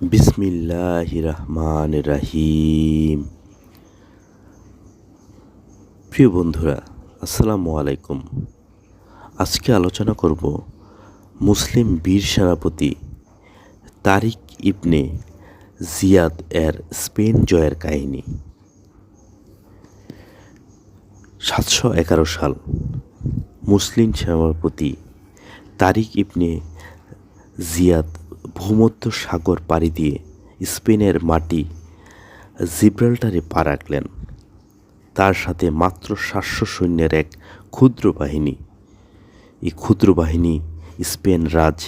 বিসমিল্লাহির রহমানির রহিম। প্রিয় বন্ধুরা, আসসালামু আলাইকুম। আজকে আলোচনা করব মুসলিম বীর সেনাপতি তারিক ইবনে জিয়াদ এর স্পেন জয়ের কাহিনী। 711 সাল মুসলিম সেনাপতি তারিক ইবনে জিয়াদ ভূমধ্য সাগর পাড়ি দিয়ে স্পেনের মাটি জিব্রাল্টারে পা রাখলেন। তার সাথে মাত্র 700 সৈন্যের এক ক্ষুদ্র বাহিনী। এই ক্ষুদ্র বাহিনী স্পেন রাজ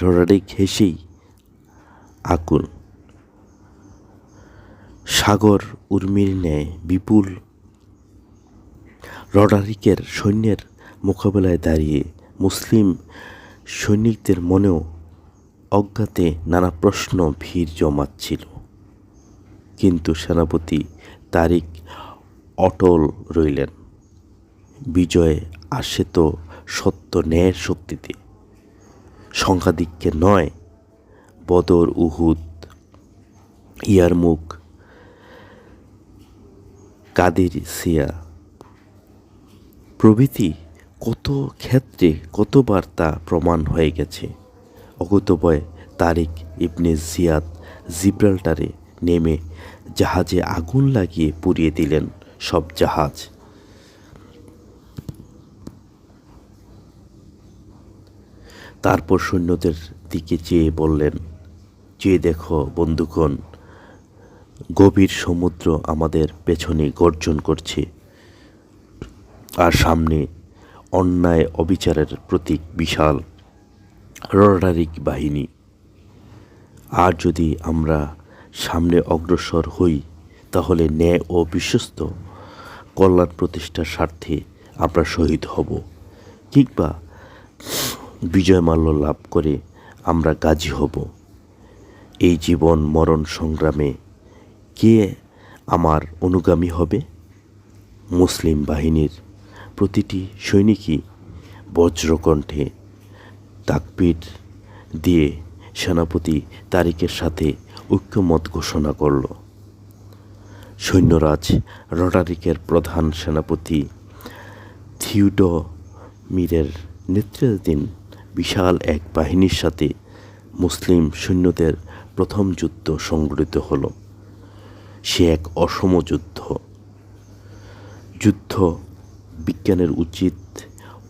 রোডারিক ঘেঁষেই আকুল। সাগর উর্মির ন্যায় বিপুল রোডারিকের সৈন্যের মোকাবেলায় দাঁড়িয়ে মুসলিম সৈনিকদের মনেও অজ্ঞাতে নানা প্রশ্ন ভিড় জমাচ্ছিল। কিন্তু সেনাপতি তারিক অটল রইলেন। বিজয় আসে তো সত্য ন্যায়ের শক্তিতে, সংখ্যাধিক্যে নয়। বদর, উহুদ, ইয়ারমুক, কাদেসিয়া প্রভৃতি কত ক্ষেত্রে কতবার তা প্রমাণ হয়ে গেছে। অকুতোভয় তারিক ইবনে জিয়াদ জিব্রাল্টারে নেমে জাহাজে আগুন লাগিয়ে পুড়িয়ে দিলেন সব জাহাজ। তারপর সৈন্যদের দিকে চেয়ে বললেন, চেয়ে দেখো বন্ধুগণ, গভীর সমুদ্র আমাদের পেছনে গর্জন করছে, আর সামনে অন্যায় অবিচারের প্রতীক বিশাল রোডারিক বাহিনী। আর যদি আমরা সামনে অগ্রসর হই, তাহলে ন্যায় ও বিশ্বস্ত কল্যাণ প্রতিষ্ঠার স্বার্থে আমরা শহীদ হব, কিংবা বিজয় মাল্য লাভ করে আমরা গাজী হব। এই জীবন মরণ সংগ্রামে কে আমার অনুগামী হবে? মুসলিম বাহিনীর প্রতিটি সৈনিকই বজ্রকণ্ঠে তাকবীর দিয়ে সেনাপতি তারিকের সাথে ঐক্যমত ঘোষণা করল। সৈন্যরাজ রোডারিকের প্রধান সেনাপতি থিওডমিরের নেতৃত্বাধীন বিশাল এক বাহিনীর সাথে মুসলিম সৈন্যদের প্রথম যুদ্ধ সংঘটিত হল। সে এক অসম যুদ্ধ। যুদ্ধ বিজ্ঞানের উচিত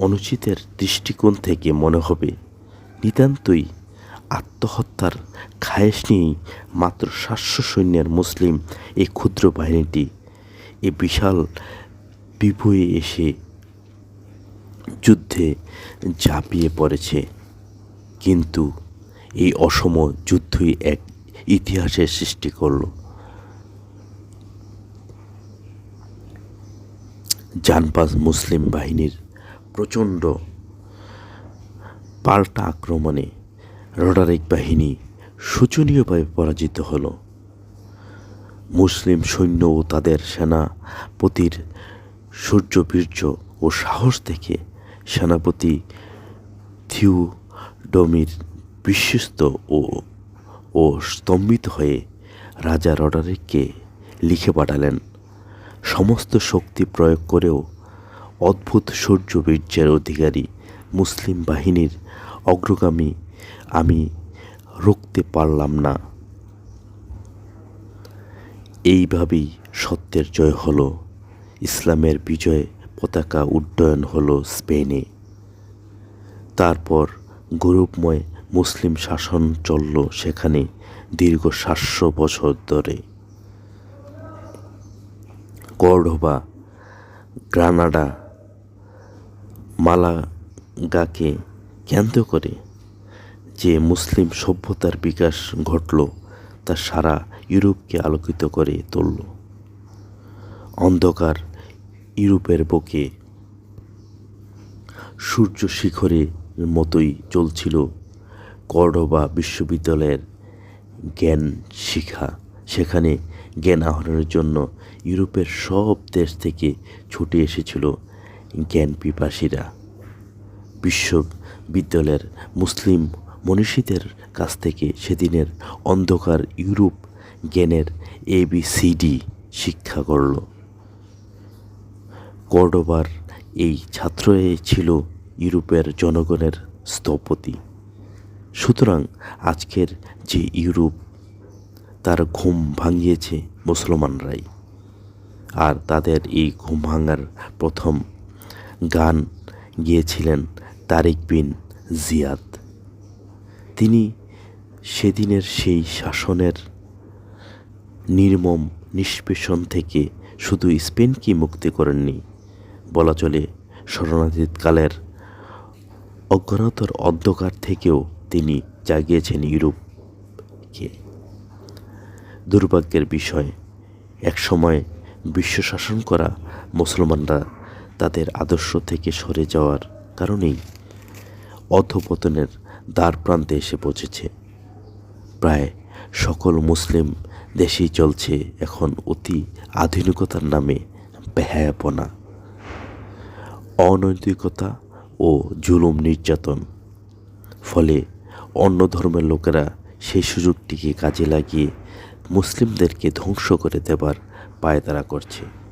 অনুচিতের দৃষ্টিকোণ থেকে মনে হবে নিতান্তই আত্মহত্যার খায়েশ নিয়েই মাত্র 700 সৈন্যের মুসলিম এই ক্ষুদ্র বাহিনীটি এ বিশাল বিভয়ে এসে যুদ্ধে ঝাঁপিয়ে পড়েছে। কিন্তু এই অসম যুদ্ধই এক ইতিহাসের সৃষ্টি করল। জানবাজ মুসলিম বাহিনীর প্রচণ্ড পাল্টা আক্রমণে রোডারিক বাহিনী শোচনীয়ভাবে পরাজিত হল। মুসলিম সৈন্য ও তাদের সেনাপতির শৌর্যবীর্য ও সাহস দেখে সেনাপতি থিওডমির বিশ্বস্ত ও স্তম্ভিত হয়ে রাজা রোডারিককে লিখে পাঠালেন, সমস্ত শক্তি প্রয়োগ করেও অদ্ভুত শৌর্যবীর্যের অধিকারী মুসলিম বাহিনীর অগ্রগামী আমি রুখতে পারলাম না। এইভাবেই সত্যের জয় হলো, ইসলামের বিজয় পতাকা উড্ডয়ন হলো স্পেনে। তারপর গৌরবময় মুসলিম শাসন চলল সেখানে দীর্ঘ 700 বছর ধরে। কর্ডোবা, গ্রানাডা, মালাগাকে কেন্দ্র করে যে মুসলিম সভ্যতার বিকাশ ঘটল তা সারা ইউরোপকে আলোকিত করে তুলল। অন্ধকার ইউরোপের বুকে সূর্য শিখরের মতোই চলছিল কর্ডোবা বিশ্ববিদ্যালয়ের জ্ঞান শিখা। সেখানে জ্ঞান আহরণের জন্য ইউরোপের সব দেশ থেকে ছুটে এসেছিল জ্ঞান পিপাসীরা। বিশ্ববিদ্যালয়ের মুসলিম মনীষীদের কাছ থেকে সেদিনের অন্ধকার ইউরোপ জ্ঞানের ABCD শিক্ষা করল। কর্ডোবার এই ছাত্রই ছিল ইউরোপের জনগণের স্থপতি। সুতরাং আজকের যে ইউরোপ, তার ঘুম ভাঙিয়েছে মুসলমানরাই। আর তাদের এই ঘুম ভাঙার প্রথম গান গিয়েছিলেন তারিক বিন জিয়াদ। তিনি সেদিনের সেই শাসনের নির্মম নিষ্পেষণ থেকে শুধু স্পেনকে মুক্তি করেননি, বলা চলে শরণার্থীকালের অজ্ঞানতার অন্ধকার থেকেও তিনি জাগিয়েছেন ইউরোপকে। দুর্ভাগ্যের বিষয়, একসময় বিশ্ব শাসন করা মুসলমানরা তাদের আদর্শ থেকে সরে যাওয়ার কারণেই অধঃপতনের দ্বারপ্রান্তে এসে পৌঁছেছে। প্রায় সকল মুসলিম দেশেই চলছে এখন অতি আধুনিকতার নামে বেহায়াপনা, অনৈতিকতা ও জুলুম নির্যাতন। ফলে অন্য ধর্মের লোকেরা সেই সুযোগটিকে কাজে লাগিয়ে মুসলিমদেরকে ধ্বংস করে দেবার পায়তারা করছে।